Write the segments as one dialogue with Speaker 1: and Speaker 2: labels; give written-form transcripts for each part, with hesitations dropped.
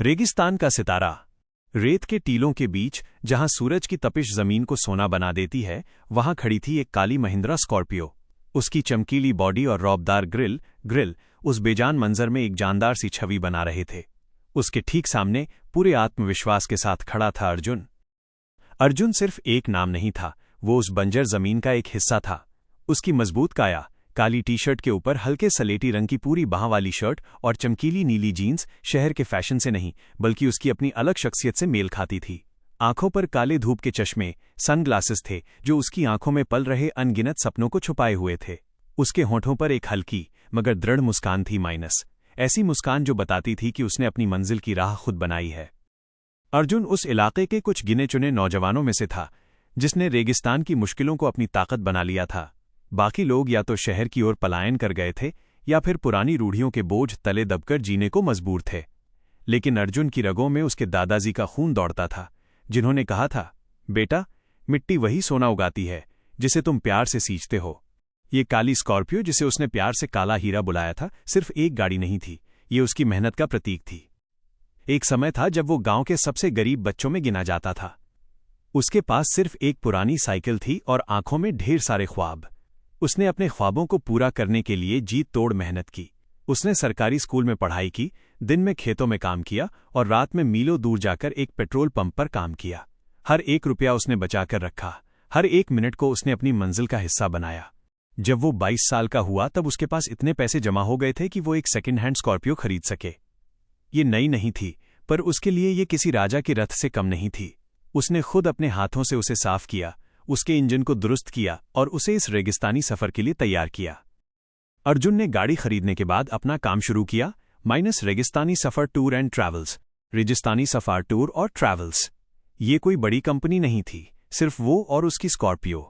Speaker 1: रेगिस्तान का सितारा। रेत के टीलों के बीच, जहां सूरज की तपिश जमीन को सोना बना देती है, वहां खड़ी थी एक काली महिंद्रा स्कॉर्पियो। उसकी चमकीली बॉडी और रौबदार ग्रिल उस बेजान मंजर में एक जानदार सी छवि बना रहे थे। उसके ठीक सामने पूरे आत्मविश्वास के साथ खड़ा था अर्जुन। अर्जुन सिर्फ एक नाम नहीं था, वो उस बंजर जमीन का एक हिस्सा था। उसकी मजबूत काया, काली टी शर्ट के ऊपर हल्के सलेटी रंग की पूरी बाह वाली शर्ट और चमकीली नीली जीन्स शहर के फैशन से नहीं बल्कि उसकी अपनी अलग शख्सियत से मेल खाती थी। आंखों पर काले धूप के चश्मे, सनग्लासेस थे जो उसकी आंखों में पल रहे अनगिनत सपनों को छुपाए हुए थे। उसके होठों पर एक हल्की मगर दृढ़ मुस्कान थी, ऐसी मुस्कान जो बताती थी कि उसने अपनी मंजिल की राह खुद बनाई है। अर्जुन उस इलाके के कुछ गिने चुने नौजवानों में से था जिसने रेगिस्तान की मुश्किलों को अपनी ताकत बना लिया था। बाकी लोग या तो शहर की ओर पलायन कर गए थे या फिर पुरानी रूढ़ियों के बोझ तले दबकर जीने को मजबूर थे। लेकिन अर्जुन की रगों में उसके दादाजी का खून दौड़ता था, जिन्होंने कहा था, बेटा, मिट्टी वही सोना उगाती है जिसे तुम प्यार से सींचते हो। ये काली स्कॉर्पियो, जिसे उसने प्यार से काला हीरा बुलाया था, सिर्फ एक गाड़ी नहीं थी, ये उसकी मेहनत का प्रतीक थी। एक समय था जब वो गांव के सबसे गरीब बच्चों में गिना जाता था। उसके पास सिर्फ एक पुरानी साइकिल थी और आंखों में ढेर सारे ख्वाब। उसने अपने ख्वाबों को पूरा करने के लिए जीत तोड़ मेहनत की। उसने सरकारी स्कूल में पढ़ाई की, दिन में खेतों में काम किया और रात में मीलों दूर जाकर एक पेट्रोल पंप पर काम किया। हर एक रुपया उसने बचाकर रखा, हर एक मिनट को उसने अपनी मंजिल का हिस्सा बनाया। जब वो 22 साल का हुआ तब उसके पास इतने पैसे जमा हो गए थे कि वो एक सेकेंड हैंड स्कॉर्पियो खरीद सके। ये नई नहीं थी, पर उसके लिए ये किसी राजा के रथ से कम नहीं थी। उसने खुद अपने हाथों से उसे साफ किया, उसके इंजन को दुरुस्त किया और उसे इस रेगिस्तानी सफर के लिए तैयार किया। अर्जुन ने गाड़ी खरीदने के बाद अपना काम शुरू किया, रेगिस्तानी सफर टूर एंड ट्रैवल्स, रेगिस्तानी सफार टूर और ट्रैवल्स। ये कोई बड़ी कंपनी नहीं थी, सिर्फ वो और उसकी स्कॉर्पियो।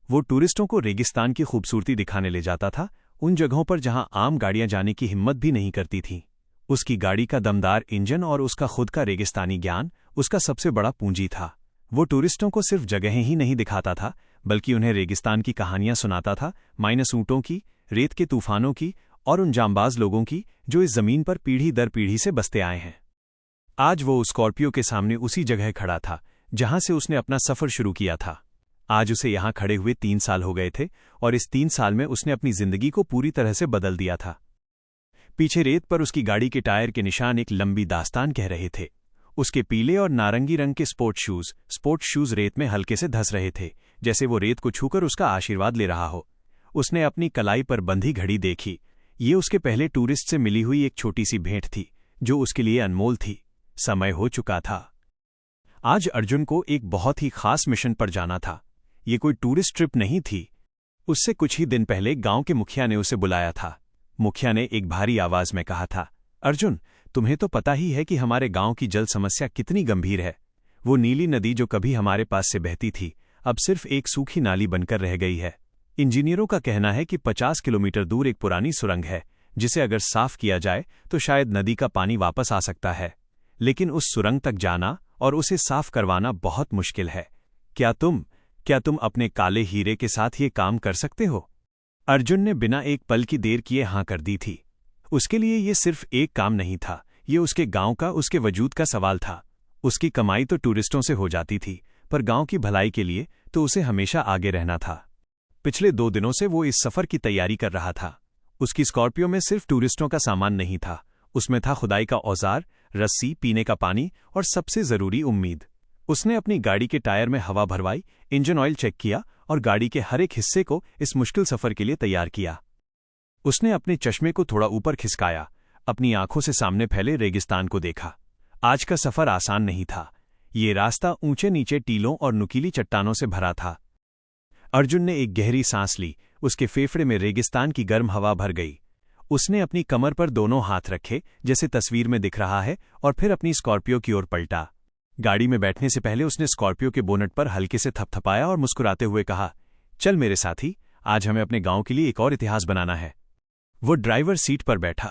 Speaker 1: वो टूरिस्टों को रेगिस्तान की खूबसूरती दिखाने ले जाता था, उन जगहों पर जहां आम गाड़ियां जाने की हिम्मत भी नहीं करती थीं। उसकी गाड़ी का दमदार इंजन और उसका खुद का रेगिस्तानी ज्ञान उसका सबसे बड़ा पूंजी था। वो टूरिस्टों को सिर्फ जगहें ही नहीं दिखाता था, बल्कि उन्हें रेगिस्तान की कहानियां सुनाता था, ऊंटों की, रेत के तूफानों की और उन जांबाज लोगों की जो इस जमीन पर पीढ़ी दर पीढ़ी से बसते आए हैं। आज वो स्कॉर्पियो के सामने उसी जगह खड़ा था जहां से उसने अपना सफर शुरू किया था। आज उसे यहां खड़े हुए 3 साल हो गए थे और इस 3 साल में उसने अपनी जिंदगी को पूरी तरह से बदल दिया था। पीछे रेत पर उसकी गाड़ी के टायर के निशान एक लंबी दास्तान कह रहे थे। उसके पीले और नारंगी रंग के स्पोर्ट्स शूज रेत में हल्के से धस रहे थे, जैसे वो रेत को छूकर उसका आशीर्वाद ले रहा हो। उसने अपनी कलाई पर बंधी घड़ी देखी। ये उसके पहले टूरिस्ट से मिली हुई एक छोटी सी भेंट थी, जो उसके लिए अनमोल थी। समय हो चुका था। आज अर्जुन को एक बहुत ही खास मिशन पर जाना था। ये कोई टूरिस्ट ट्रिप नहीं थी। उससे कुछ ही दिन पहले गांव के मुखिया ने उसे बुलाया था। मुखिया ने एक भारी आवाज में कहा था, अर्जुन, तुम्हें तो पता ही है कि हमारे गांव की जल समस्या कितनी गंभीर है। वो नीली नदी जो कभी हमारे पास से बहती थी, अब सिर्फ एक सूखी नाली बनकर रह गई है। इंजीनियरों का कहना है कि 50 किलोमीटर दूर एक पुरानी सुरंग है, जिसे अगर साफ किया जाए तो शायद नदी का पानी वापस आ सकता है। लेकिन उस सुरंग तक जाना और उसे साफ करवाना बहुत मुश्किल है। क्या तुम अपने काले हीरे के साथ ये काम कर सकते हो? अर्जुन ने बिना एक पल की देर किए हाँ कर दी थी। उसके लिए ये सिर्फ एक काम नहीं था, ये उसके गांव का, उसके वजूद का सवाल था। उसकी कमाई तो टूरिस्टों से हो जाती थी, पर गांव की भलाई के लिए तो उसे हमेशा आगे रहना था। पिछले 2 दिनों से वो इस सफर की तैयारी कर रहा था। उसकी स्कॉर्पियो में सिर्फ टूरिस्टों का सामान नहीं था, उसमें था खुदाई का औजार, रस्सी, पीने का पानी और सबसे जरूरी उम्मीद। उसने अपनी गाड़ी के टायर में हवा भरवाई, इंजन ऑयल चेक किया और गाड़ी के हर एक हिस्से को इस मुश्किल सफर के लिए तैयार किया। उसने अपने चश्मे को थोड़ा ऊपर खिसकाया, अपनी आंखों से सामने फैले रेगिस्तान को देखा। आज का सफर आसान नहीं था। ये रास्ता ऊंचे नीचे टीलों और नुकीली चट्टानों से भरा था। अर्जुन ने एक गहरी सांस ली, उसके फेफड़े में रेगिस्तान की गर्म हवा भर गई। उसने अपनी कमर पर दोनों हाथ रखे, जैसे तस्वीर में दिख रहा है, और फिर अपनी स्कॉर्पियो की ओर पलटा। गाड़ी में बैठने से पहले उसने स्कॉर्पियो के बोनट पर हल्के से थपथपाया और मुस्कुराते हुए कहा, चल मेरे साथी, आज हमें अपने गांव के लिए एक और इतिहास बनाना है। वो ड्राइवर सीट पर बैठा,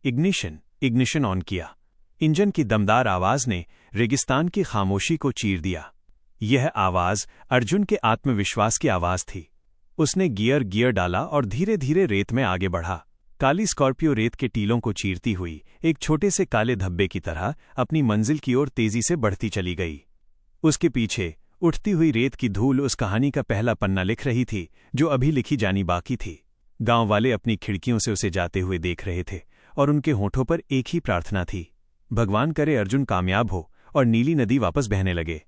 Speaker 1: इग्निशन ऑन किया। इंजन की दमदार आवाज ने रेगिस्तान की खामोशी को चीर दिया। यह आवाज अर्जुन के आत्मविश्वास की आवाज थी। उसने गियर डाला और धीरे धीरे रेत में आगे बढ़ा। काली स्कॉर्पियो रेत के टीलों को चीरती हुई एक छोटे से काले धब्बे की तरह अपनी मंजिल की ओर तेजी से बढ़ती चली गई। उसके पीछे उठती हुई रेत की धूल उस कहानी का पहला पन्ना लिख रही थी जो अभी लिखी जानी बाकी थी। गांव वाले अपनी खिड़कियों से उसे जाते हुए देख रहे थे और उनके होठों पर एक ही प्रार्थना थी, भगवान करे अर्जुन कामयाब हो और नीली नदी वापस बहने लगे।